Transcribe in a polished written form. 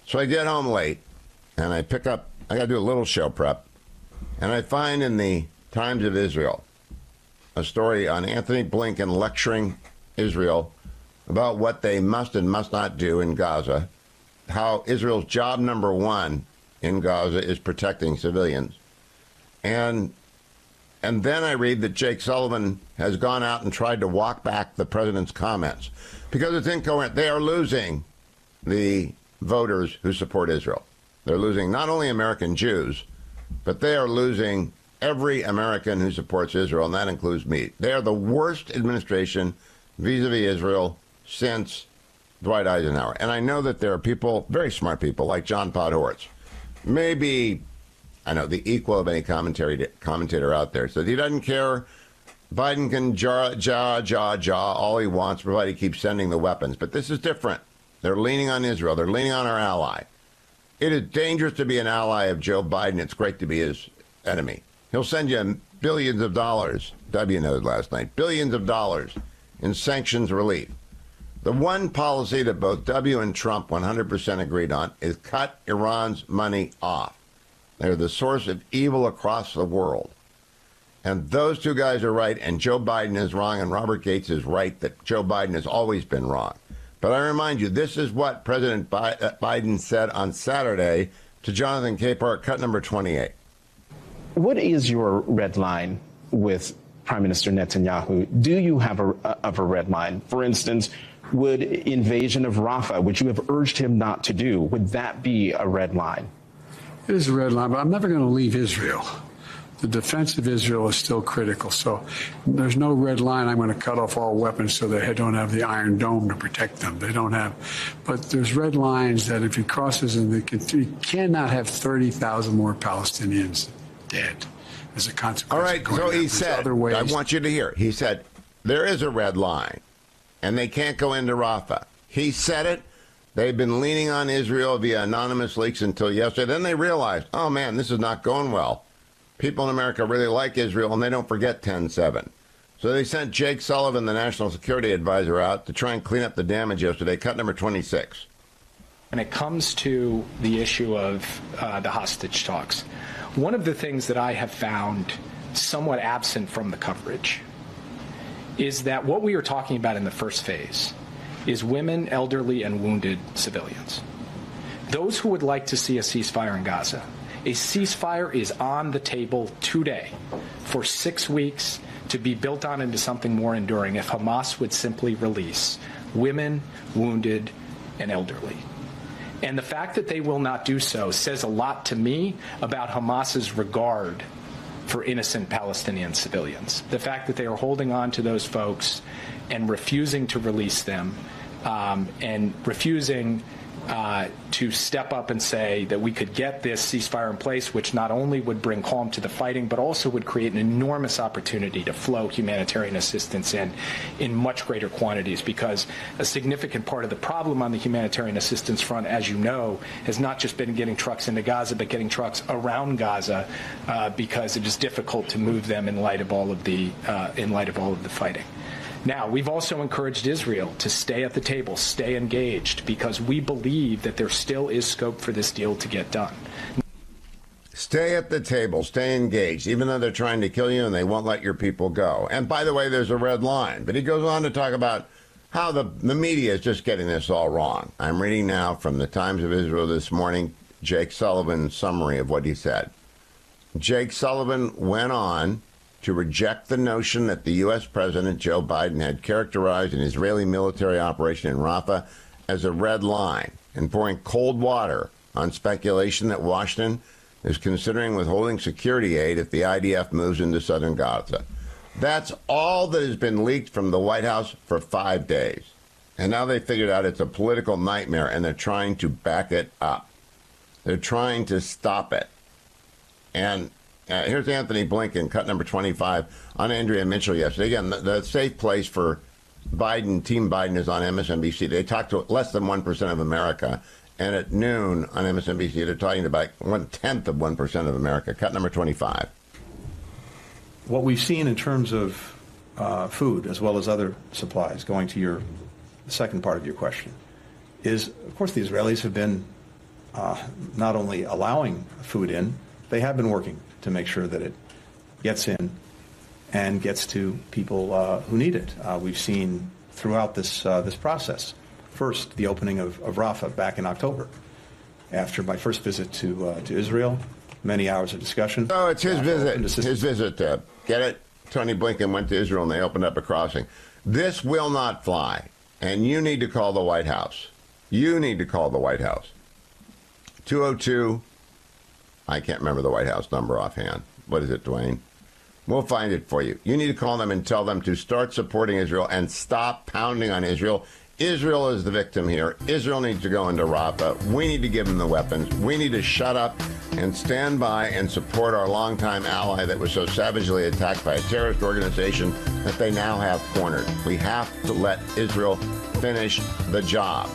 So I get home late, and I got to do a little show prep, and I find in the Times of Israel a story on Antony Blinken lecturing Israel about what they must and must not do in Gaza, how Israel's job number one in Gaza is protecting civilians. And then I read that Jake Sullivan has gone out and tried to walk back the president's comments because it's incoherent. They are losing the voters who support Israel. They're losing not only American Jews, but they are losing every American who supports Israel, and that includes me. They are the worst administration vis-a-vis Israel since Dwight Eisenhower. And I know that there are people, very smart people, like John Podhoretz, maybe, I know, the equal of any commentator out there, says he doesn't care. Biden can jaw all he wants, provided he keeps sending the weapons. But this is different. They're leaning on Israel. They're leaning on our ally. It is dangerous to be an ally of Joe Biden. It's great to be his enemy. He'll send you billions of dollars, W noted last night, billions of dollars in sanctions relief. The one policy that both W and Trump 100% agreed on is cut Iran's money off. They're the source of evil across the world. And those two guys are right, and Joe Biden is wrong, and Robert Gates is right that Joe Biden has always been wrong. But I remind you, this is what President Biden said on Saturday to Jonathan Capehart, cut number 28. What is your red line with Prime Minister Netanyahu? Do you have a red line? For instance, would invasion of Rafah, which you have urged him not to do, would that be a red line? It is a red line, but I'm never going to leave Israel. The defense of Israel is still critical. So there's no red line. I'm going to cut off all weapons so they don't have the Iron Dome to protect them. They don't have. But there's red lines that if he crosses them, he cannot have 30,000 more Palestinians dead as a consequence. All right, so he said, I want you to hear, he said, there is a red line, and they can't go into Rafah. He said it. They've been leaning on Israel via anonymous leaks until yesterday. Then they realized, oh, man, this is not going well. People in America really like Israel, and they don't forget 10/7. So they sent Jake Sullivan, the national security advisor, out to try and clean up the damage yesterday. Cut number 26. When it comes to the issue of the hostage talks, one of the things that I have found somewhat absent from the coverage is that what we are talking about in the first phase is women, elderly, and wounded civilians. Those who would like to see a ceasefire in Gaza, a ceasefire is on the table today for 6 weeks to be built on into something more enduring if Hamas would simply release women, wounded, and elderly. And the fact that they will not do so says a lot to me about Hamas's regard for innocent Palestinian civilians. The fact that they are holding on to those folks and refusing to release them and refusing to step up and say that we could get this ceasefire in place, which not only would bring calm to the fighting, but also would create an enormous opportunity to flow humanitarian assistance in much greater quantities, because a significant part of the problem on the humanitarian assistance front, as you know, has not just been getting trucks into Gaza, but getting trucks around Gaza because it is difficult to move them in light of all of the fighting. Now, we've also encouraged Israel to stay at the table, stay engaged, because we believe that there still is scope for this deal to get done. Stay at the table, stay engaged, even though they're trying to kill you and they won't let your people go. And by the way, there's a red line. But he goes on to talk about how the media is just getting this all wrong. I'm reading now from the Times of Israel this morning, Jake Sullivan's summary of what he said. Jake Sullivan went on to reject the notion that the U.S. President Joe Biden had characterized an Israeli military operation in Rafah as a red line and pouring cold water on speculation that Washington is considering withholding security aid if the IDF moves into southern Gaza. That's all that has been leaked from the White House for 5 days. And now they figured out it's a political nightmare, and they're trying to back it up. They're trying to stop it. And here's Antony Blinken, cut number 25, on Andrea Mitchell yesterday. Again, the safe place for Biden, Team Biden, is on MSNBC. They talked to less than 1% of America. And at noon on MSNBC, they're talking about 1/10 of 1% of America. Cut number 25. What we've seen in terms of food, as well as other supplies, going to the second part of your question, is, of course, the Israelis have been not only allowing food in, they have been working to make sure that it gets in and gets to people who need it. We've seen throughout this process, first the opening of Rafah back in October, after my first visit to Israel, many hours of discussion. Oh, it's his visit. His visit. Get it? Tony Blinken went to Israel and they opened up a crossing. This will not fly, and you need to call the White House. You need to call the White House. 202. I can't remember the White House number offhand. What is it, Dwayne? We'll find it for you. You need to call them and tell them to start supporting Israel and stop pounding on Israel. Israel is the victim here. Israel needs to go into Rafah. We need to give them the weapons. We need to shut up and stand by and support our longtime ally that was so savagely attacked by a terrorist organization that they now have cornered. We have to let Israel finish the job.